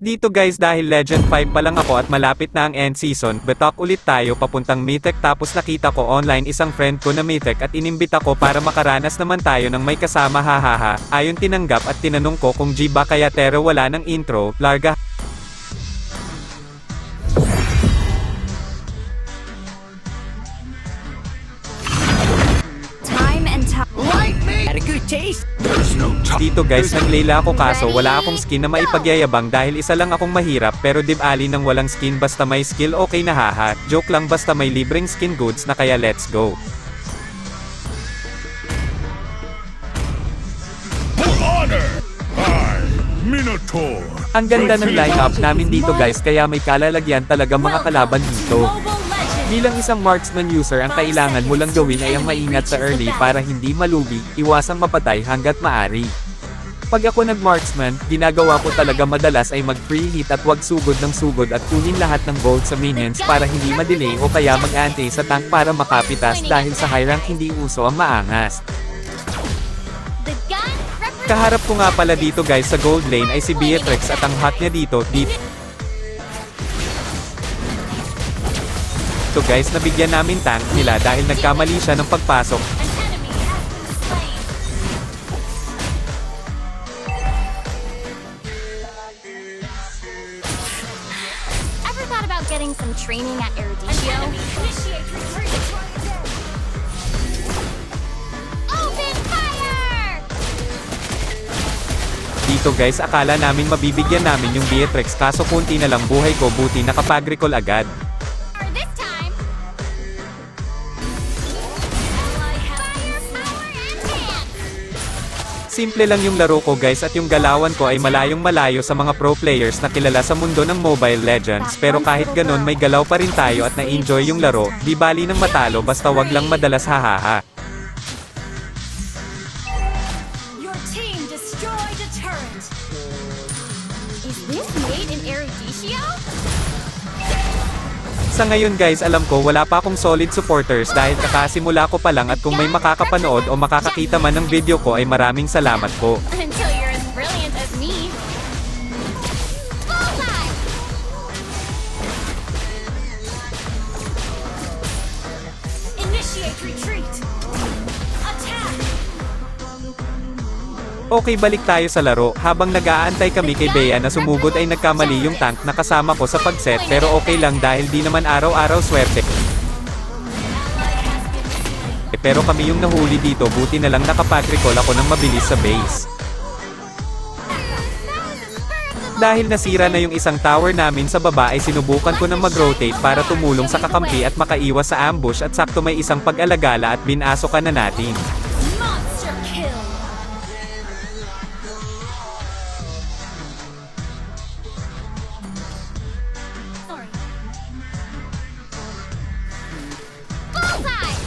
Dito guys dahil Legend 5 pa lang ako at malapit na ang end season, batak ulit tayo papuntang Mythic tapos nakita ko online isang friend ko na Mythic at inimbita ko para makaranas naman tayo ng may kasama hahaha, ayon tinanggap at tinanong ko kung G ba kaya pero wala ng intro, larga. Dito guys naglayla ako kaso wala akong skin na maipagyayabang dahil isa lang akong mahirap pero dib-ali ng walang skin basta may skill okay na haha, joke lang basta may libreng skin goods na kaya let's go. For honor, I, Minotaur. Ang ganda ng lineup namin dito guys kaya may kalalagyan talaga mga kalaban dito. Bilang isang marksman user ang kailangan mo lang gawin ay ang maingat sa early para hindi malugi, iwasang mapatay hanggat maari. Pag ako nag-marksman, ginagawa ko talaga madalas ay mag-free hit at wag sugod ng sugod at kunin lahat ng gold sa minions para hindi ma-delay o kaya mag-ante sa tank para makapitas dahil sa high rank hindi uso ang maangas. Kaharap ko nga pala dito guys sa gold lane ay si Beatrix at ang hot niya dito, Ito guys nabigyan namin tank nila dahil nagkamali siya ng pagpasok. Ever thought about getting some training at Eruditio? Open fire! Dito guys akala namin mabibigyan namin yung Beatrix kaso kunti na lang buhay ko buti nakapag-recall agad. Simple lang yung laro ko guys at yung galawan ko ay malayong malayo sa mga pro players na kilala sa mundo ng Mobile Legends pero kahit ganon may galaw pa rin tayo at na-enjoy yung laro, di bali ng matalo basta wag lang madalas hahaha. Your team destroyed a turret. Is this made in Eruditio? Sa ngayon guys alam ko wala pa akong solid supporters dahil kakasimula ko pa lang at kung may makakapanood o makakakita man ng video ko ay maraming salamat po. Until you're as brilliant as me. Bullseye! Initiate retreat. Attack! Okay balik tayo sa laro, habang nag-aantay kami kay Bea na sumugod ay nagkamali yung tank na kasama ko sa pagset pero okay lang dahil di naman araw-araw swerte. Pero kami yung nahuli dito buti na lang nakapag-recall ako ng mabilis sa base. Dahil nasira na yung isang tower namin sa baba ay sinubukan ko ng mag-rotate para tumulong sa kakampi at makaiwas sa ambush at sakto may isang pag-alagala at binasokan na natin. Monster kill! Bullseye!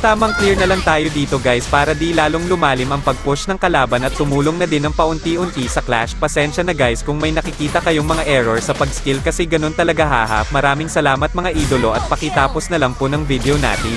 Tamang clear na lang tayo dito guys para di lalong lumalim ang pag-push ng kalaban at tumulong na din ng paunti-unti sa clash. Pasensya na guys kung may nakikita kayong mga error sa pag-skill kasi ganun talaga haha. Maraming salamat mga idolo at pakitapos na lang po ng video natin.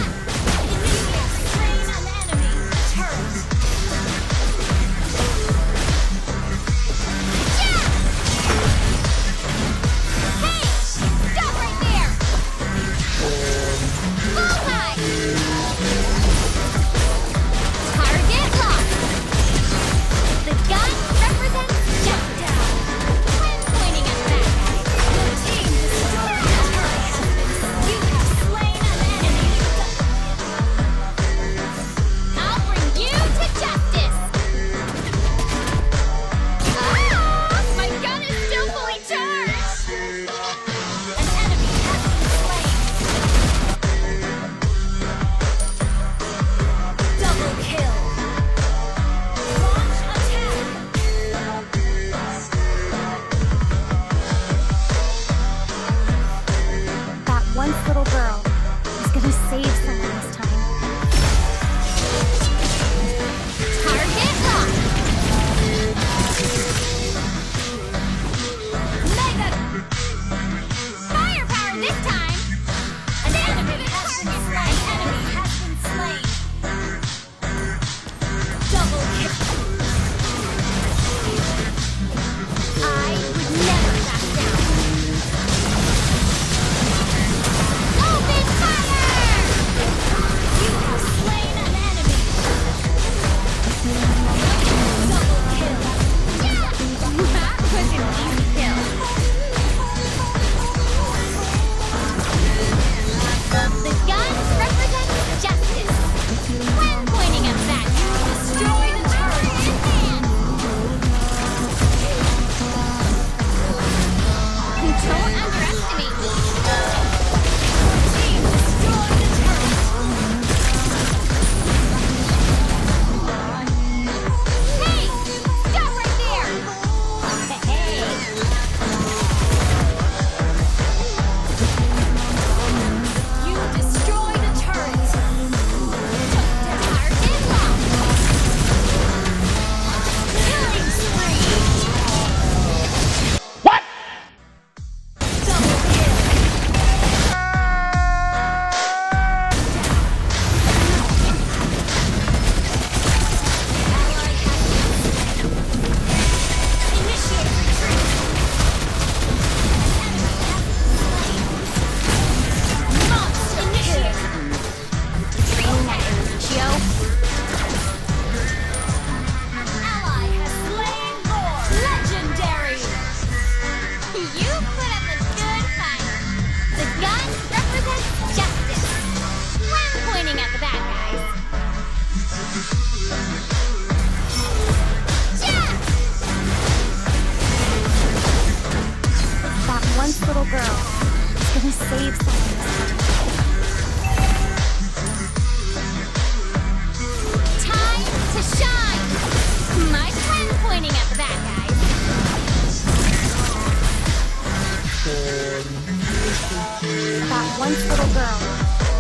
That once little girl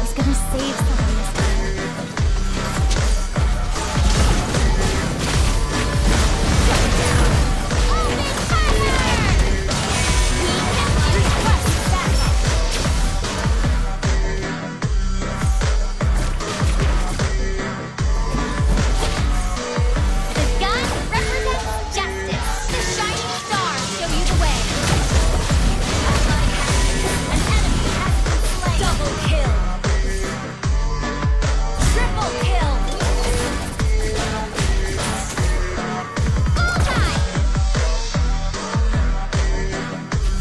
is gonna save someone this time. Open fire! We can request backup. The gun represents justice. The shining stars show you the way. An enemy has been slain. Double kill. Triple kill. Bullseye.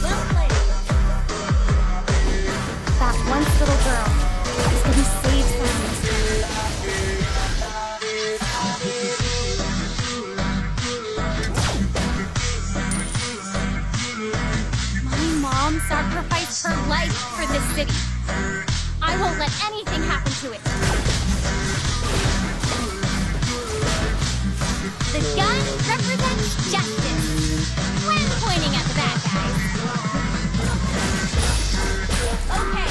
Well played. That once little girl is gonna save someone this time. My mom sacrificed her life for this city. I won't let anything happen to it. The gun represents justice. When pointing at the bad guys. Okay.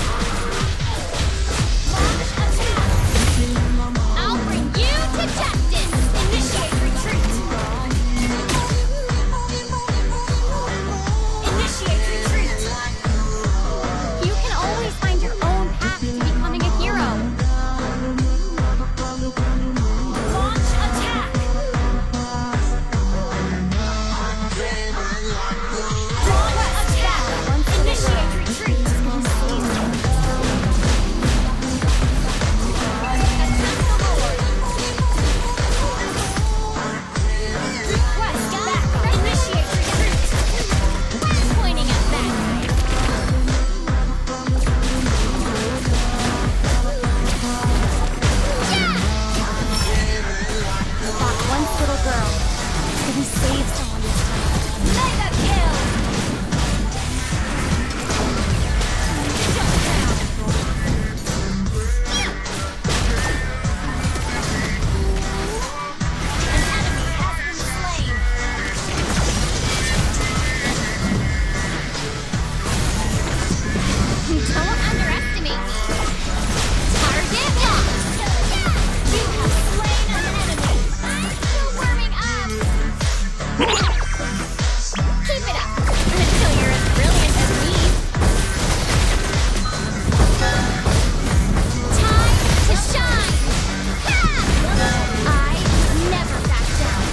Launch attack. I'll bring you to justice. Initiate retreat. Initiate retreat. You can always find your own path to becoming a hero. Launch attack. Launch attack. Initiate retreat. Attack the Lord. Request backup. Initiate retreat. When pointing at bad guys. That once little girl is gonna save someone this time. Mega kill! Shut down. An enemy has been slain. Don't underestimate me. Target locked. You have slain an enemy. I'm still warming up. Keep it up until you're as brilliant as me. Time to shine. Ha! I never back down.